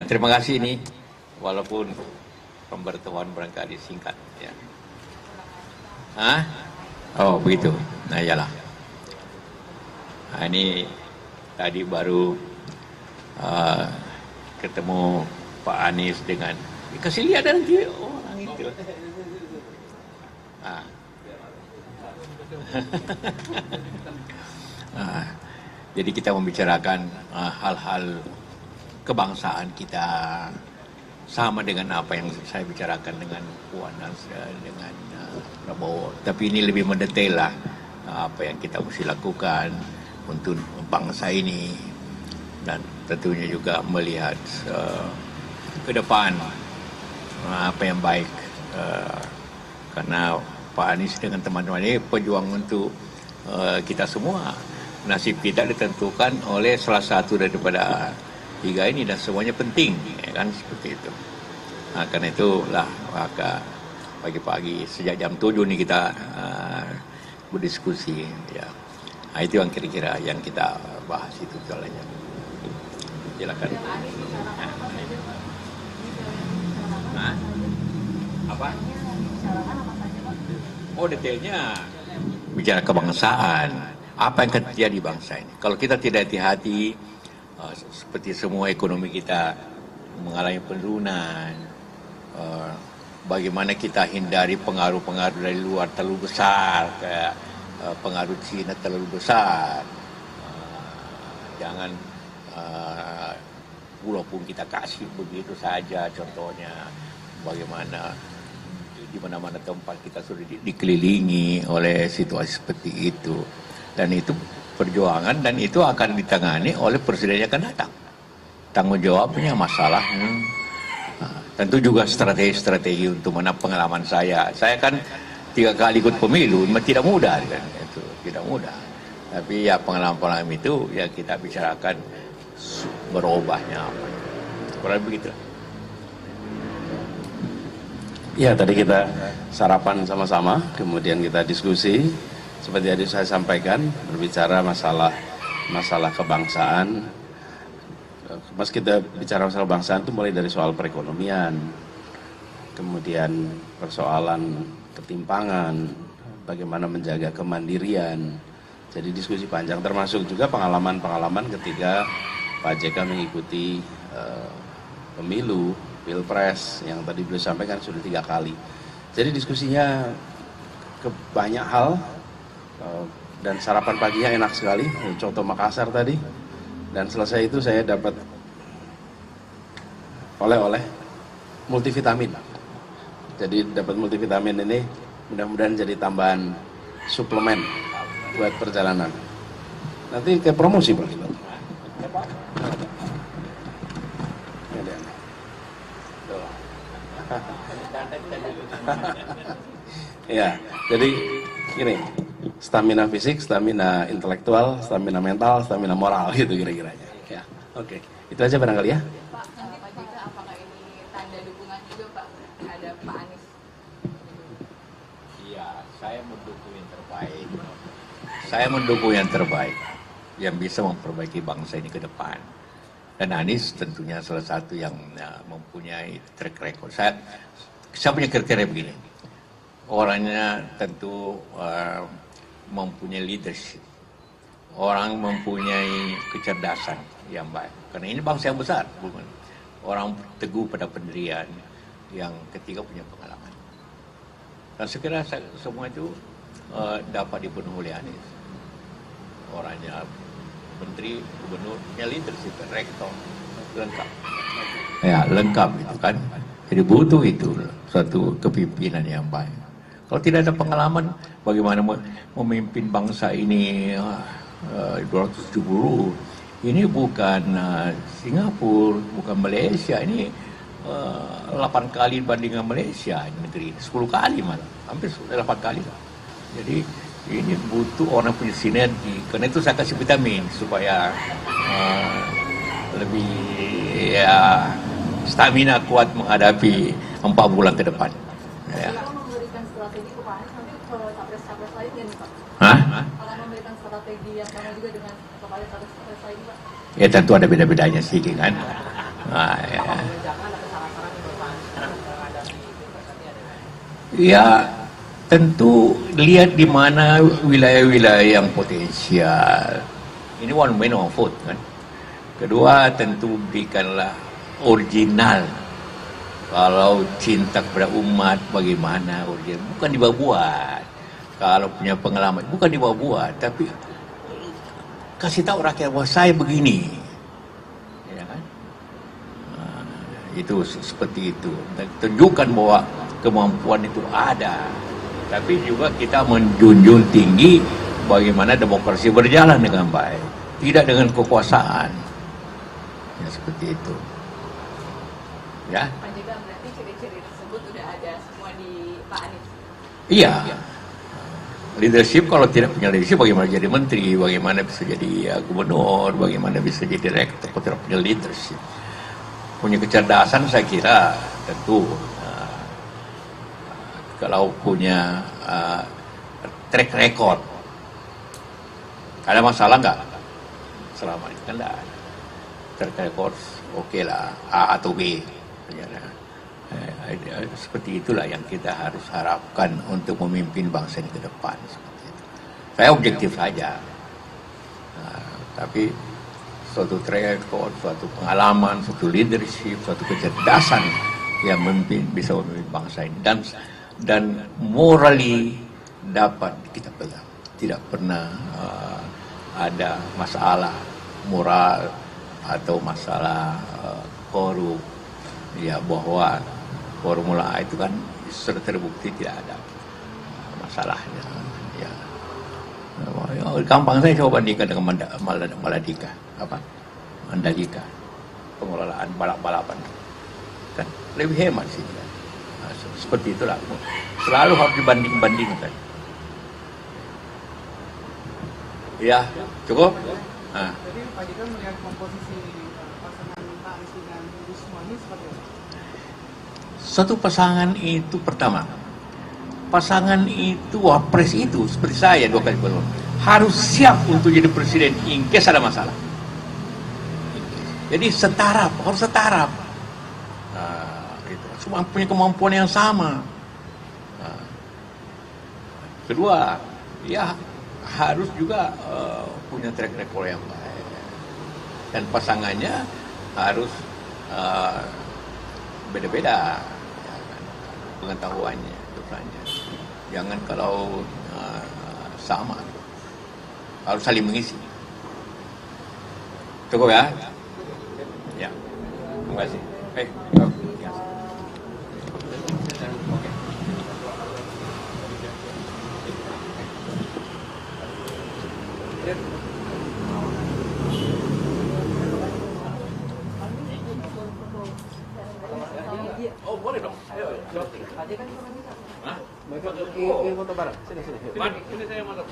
terima kasih ini, walaupun pemberitahuan barangkali singkat. Ya. Hah? Oh begitu. Nah iyalah. Nah, ini tadi baru ketemu Pak Anies dengan kasih lihat nanti orang itu. Jadi kita membicarakan hal-hal kebangsaan kita sama dengan apa yang saya bicarakan dengan Puan dan dengan Prabowo. Tapi ini lebih mendetail lah apa yang kita mesti lakukan untuk bangsa ini dan tentunya juga melihat ke depan apa yang baik karena Pak Anies dengan teman-teman ini pejuang untuk kita semua. Nasib kita ditentukan oleh salah satu daripada tiga ini dan semuanya penting, ya kan seperti itu. Nah, karena itulah maka pagi-pagi sejak jam 7 nih kita berdiskusi. Ya. Nah, itu yang kira-kira yang kita bahas itu soalnya. Silakan. Nah, apa? Oh detailnya bicara kebangsaan. Apa yang terjadi di bangsa ini? Kalau kita tidak hati-hati, seperti semua ekonomi kita mengalami penurunan, bagaimana kita hindari pengaruh-pengaruh dari luar terlalu besar, kayak pengaruh Cina terlalu besar, jangan walaupun kita kasih begitu saja, contohnya bagaimana di mana-mana tempat kita sudah dikelilingi oleh situasi seperti itu. Dan itu perjuangan dan itu akan ditangani oleh presiden yang akan datang. Tanggung jawabnya masalah. Tentu juga strategi untuk menang pengalaman saya. Saya kan 3 kali ikut pemilu, tidak mudah kan. Itu tidak mudah. Tapi ya pengalaman-pengalaman itu ya kita bicarakan berubahnya apa. Kurang begitu. Ya tadi kita sarapan sama-sama, kemudian kita diskusi. Seperti tadi saya sampaikan, berbicara masalah kebangsaan. Mas kita bicara masalah kebangsaan itu mulai dari soal perekonomian, kemudian persoalan ketimpangan, bagaimana menjaga kemandirian. Jadi diskusi panjang, termasuk juga pengalaman-pengalaman ketika Pak JK mengikuti pemilu, pilpres, yang tadi beliau sampaikan sudah 3 kali. Jadi diskusinya ke banyak hal. Dan sarapan paginya enak sekali, contoh Makassar tadi. Dan selesai itu saya dapat oleh-oleh multivitamin. Jadi dapat multivitamin ini mudah-mudahan jadi tambahan suplemen buat perjalanan. Nanti ke promosi Pak. Ya, jadi gini, stamina fisik, stamina intelektual, stamina mental, stamina moral gitu kira-kiranya. Ya, oke. Itu aja barangkali ya. Pak, Pak JK, apakah ini tanda dukungan juga Pak terhadap Pak Anies? Iya, saya mendukung yang terbaik. Saya mendukung yang terbaik yang bisa memperbaiki bangsa ini ke depan. Dan Anies tentunya salah satu yang mempunyai track record. Saya punya kriteria begini. Orangnya tentu mempunyai leadership, orang mempunyai kecerdasan yang baik. Karena ini bangsa yang besar, bukan orang teguh pada pendirian, yang ketiga punya pengalaman. Dan sekiranya semua itu dapat dipenuhi oleh Anies. Orangnya menteri, gubernur, punya leadership, rektor, lengkap. Ya lengkap itu kan. Jadi butuh itu satu kepimpinan yang baik. Kalau tidak ada pengalaman, bagaimana memimpin bangsa ini 270? Ini bukan Singapura, bukan Malaysia. Ini 8 kali bandingan Malaysia negeri, 10 kali malah, hampir 8 kali. Jadi ini butuh orang punya sinergi. Karena itu saya kasih vitamin supaya lebih ya stamina kuat menghadapi 4 bulan ke depan. Ya. Strategi ke Pak Anies nanti ke capres-capres lain ya nih Pak? Hah? Akan memberikan strategi yang sama juga dengan kepada capres-capres lain Pak? Ya tentu ada beda-bedanya sih kan. Nah, ya tentu lihat di mana wilayah-wilayah yang potensial. Ini one man one vote kan. Kedua tentu berikanlah original. Kalau cinta kepada umat bagaimana original? Bukan dibuat. Kalau punya pengalaman bukan dibuat, tapi kasih tahu rakyat bahwa saya begini. Ya kan? Itu seperti itu. Dan tunjukkan bahwa kemampuan itu ada. Tapi juga kita menjunjung tinggi bagaimana demokrasi berjalan dengan baik, tidak dengan kekuasaan. Ya, seperti itu. Ya. Pak JK, berarti ciri-ciri tersebut sudah ada semua di Pak Anies. Iya. Leadership, kalau tidak punya leadership bagaimana jadi menteri, bagaimana bisa jadi gubernur, bagaimana bisa jadi rektor, kalau tidak punya leadership. Punya kecerdasan saya kira tentu kalau punya track record. Ada masalah nggak? Selama ini kan nggak ada. Track record oke lah, A atau B. Seperti itulah yang kita harus harapkan untuk memimpin bangsa ini ke depan. Seperti itu. Saya objektif saja. Tapi suatu track record, suatu pengalaman, suatu leadership, suatu kecerdasan yang bisa memimpin bangsa ini. Dan morally dapat kita pegang. Tidak pernah ada masalah moral atau masalah korup. Ya, bahwa Formula A itu kan sudah terbukti tidak ada masalahnya. Ya. Gampang saya coba bandingkan dengan Mandalika. Mandalika. Pengelolaan balap-balapan. Kan lebih hemat sih. Seperti itulah. Selalu harus dibanding-bandingkan. Ya, cukup? Nah. Jadi Pak JK melihat komposisi pasangan Pak Anies dengan Gus Muhaimin seperti apa? Satu pasangan itu pertama. Pasangan itu, wapres itu, seperti saya 2 kali belum, harus siap untuk jadi presiden in case ada masalah. Jadi harus setaraf. Semua punya kemampuan yang sama. Kedua, ya harus juga punya track record yang baik. Dan pasangannya harus beda-beda ya kan, pengetahuannya, dosanya. Jangan kalau sama, harus saling mengisi. Cukup ya? Ya, terima kasih. Oh, boleh dong. Ayo. Hah? Foto bareng. Sini. Ini saya masuk.